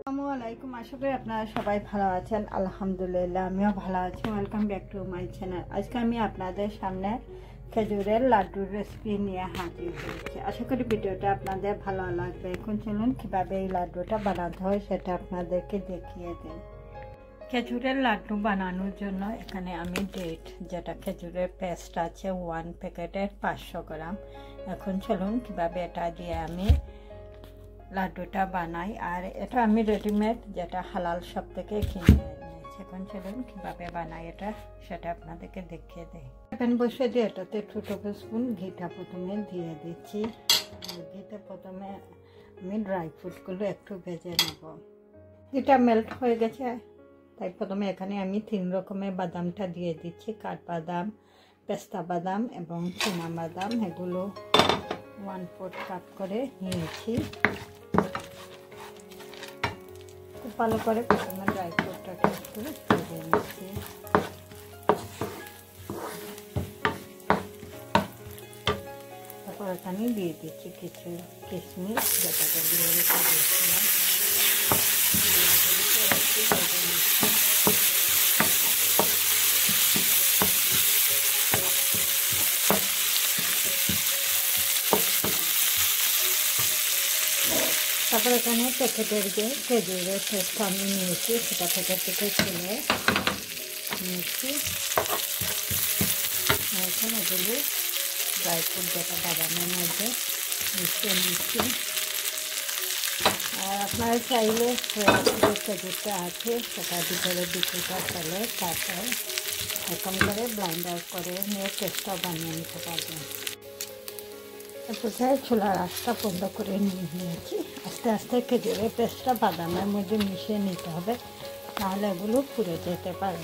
আসসালামু আলাইকুম। আশা করি আপনারা সবাই ভালো আছেন। আলহামদুলিল্লাহ আমিও ভালো আছি। Welcome back to my channel. আজকে আমি আপনাদের সামনে খেজুরের লাড্ডুর রেসিপি নিয়ে হাজির হয়েছি। আশা করি ভিডিওটা আপনাদের ভালো লাগবে। এখন চলুন কীভাবে এই লাড্ডুটা বানাতে হয় সেটা আপনাদেরকে দেখিয়ে দিই। খেজুরের লাড্ডু বানানোর জন্য এখানে আমি ডেট যেটা খেজুরের পেস্ট আছে 1 প্যাকেটের 500 গ্রাম। এখন চলুন কীভাবে এটা দিয়ে আমি লাড্ডুটা বানাই। আর এটা আমি রেডিমেড যেটা হালাল শপ থেকে কিনে নিয়েছি। এখন চলুন কীভাবে বানাই এটা সেটা আপনাদেরকে দেখিয়ে দেই। প্যান বসে দিয়ে এটাতে 2 টেবিল স্পুন ঘিটা প্রথমে দিয়ে দিচ্ছি। ঘিতে প্রথমে আমি ড্রাই ফ্রুটগুলো একটু ভেজে নেব। ঘিটা মেল্ট হয়ে গেছে, তাই প্রথমে এখানে আমি 3 রকমের বাদামটা দিয়ে দিচ্ছি। কাঠবাদাম, পেস্তা বাদাম এবং চীনা বাদাম। এগুলো 1/4 কাপ করে নিয়েছি। খুব ভালো করে প্রথমে ড্রাই ফ্রুটটাকে একটু ভেজে নিচ্ছি। তারপর এখানে দিয়ে দিচ্ছি কিছু কিশমিশ যেটাকে দিয়ে রেখে দিয়েছিলাম। তারপর এখানে প্যাকেটের যে খেজুরের পেস্ট আমি নিয়েছি সেটা প্যাকেট থেকে ছেলে নিয়েছি। এখন এগুলো ড্রাই ফ্রুট যেটা বাদামের মধ্যে মিশিয়ে নিচ্ছি। আর আপনারা চাইলে যে খেজুরটা আছে সেটা ভিতরে দুটোটা ফেলে তারপর এরকম করে ব্লাইন্ডার করে নিয়ে পেস্টটা বানিয়ে নিতে পারবেন। কোথায় চুলার আঁচটা বন্ধ করে নিয়েছি। আস্তে আস্তে খেজুরের পেস্টটা বাদামের মধ্যে মিশিয়ে নিতে হবে, তাহলে এগুলো পুড়ে যেতে পারে।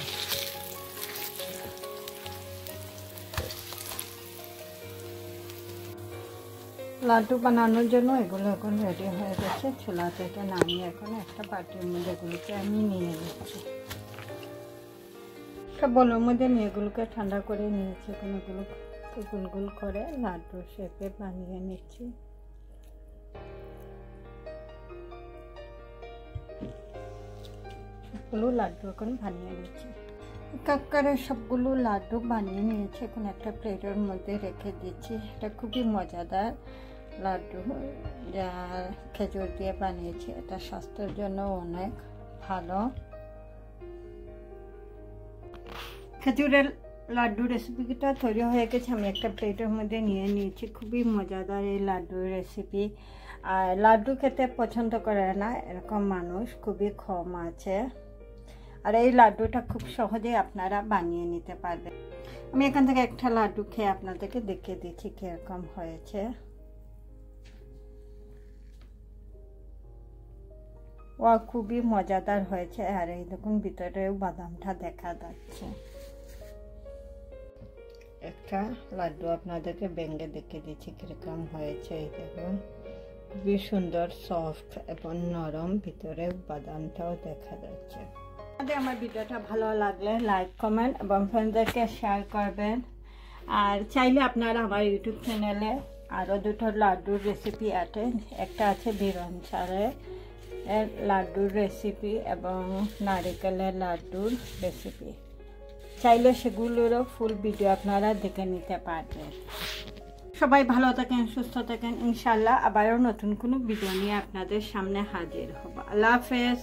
লাড্ডু বানানোর জন্য এগুলো এখন রেডি হয়ে গেছে। চুলা থেকে নামিয়ে এখন একটা বাটির মধ্যে এগুলোকে আমি নিয়ে নিচ্ছি। একটা বলের মধ্যে নিয়ে এগুলোকে ঠান্ডা করে নিয়েছি। এখন এগুলো গোল গোল করে লাড্ডু শেপে বানিয়ে নিচ্ছি। সবগুলো লাড্ডু এখন বানিয়ে নিচ্ছি। কাকারে সবগুলো লাড্ডু বানিয়ে নিয়েছি। এখন একটা প্লেটের মধ্যে রেখে দিচ্ছি। এটা খুবই মজাদার লাড্ডু যা খেজুর দিয়ে বানিয়েছি। এটা স্বাস্থ্যের জন্য অনেক ভালো। খেজুরের লাড্ডু রেসিপিটা তৈরি হয়ে গেছে। আমি একটা প্লেটের মধ্যে নিয়ে নিয়েছি। খুবই মজাদার এই লাড্ডু রেসিপি। আর লাড্ডু খেতে পছন্দ করে না এরকম মানুষ খুবই কম আছে। আর এই লাড্ডুটা খুব সহজেই আপনারা বানিয়ে নিতে পারবেন। আমি এখান থেকে একটা লাড্ডু খেয়ে আপনাদেরকে দেখিয়ে দিচ্ছি কীরকম হয়েছে। ও খুবই মজাদার হয়েছে। আর এই দেখুন ভিতরেও বাদামটা দেখা যাচ্ছে। একটা লাড্ডু আপনাদেরকে ভেঙে দেখিয়ে দিচ্ছি কীরকম হয়েছে। এই দেখুন খুবই সুন্দর, সফট এবং নরম, ভিতরে বাদামটাও দেখা যাচ্ছে। আমার ভিডিওটা ভালো লাগলে লাইক, কমেন্ট এবং ফ্রেন্ডদেরকে শেয়ার করবেন। আর চাইলে আপনারা আমার ইউটিউব চ্যানেলে আরও 2টো লাড্ডুর রেসিপি আছে। একটা আছে বিরন চালের লাড্ডুর রেসিপি এবং নারিকেলের লাড্ডুর রেসিপি। চাইলে সেগুলোরও ফুল ভিডিও আপনারা দেখে নিতে পারবেন। সবাই ভালো থাকেন, সুস্থ থাকেন। ইনশাল্লাহ আবারও নতুন কোনো ভিডিও নিয়ে আপনাদের সামনে হাজির হব। আল্লাহ হাফেজ।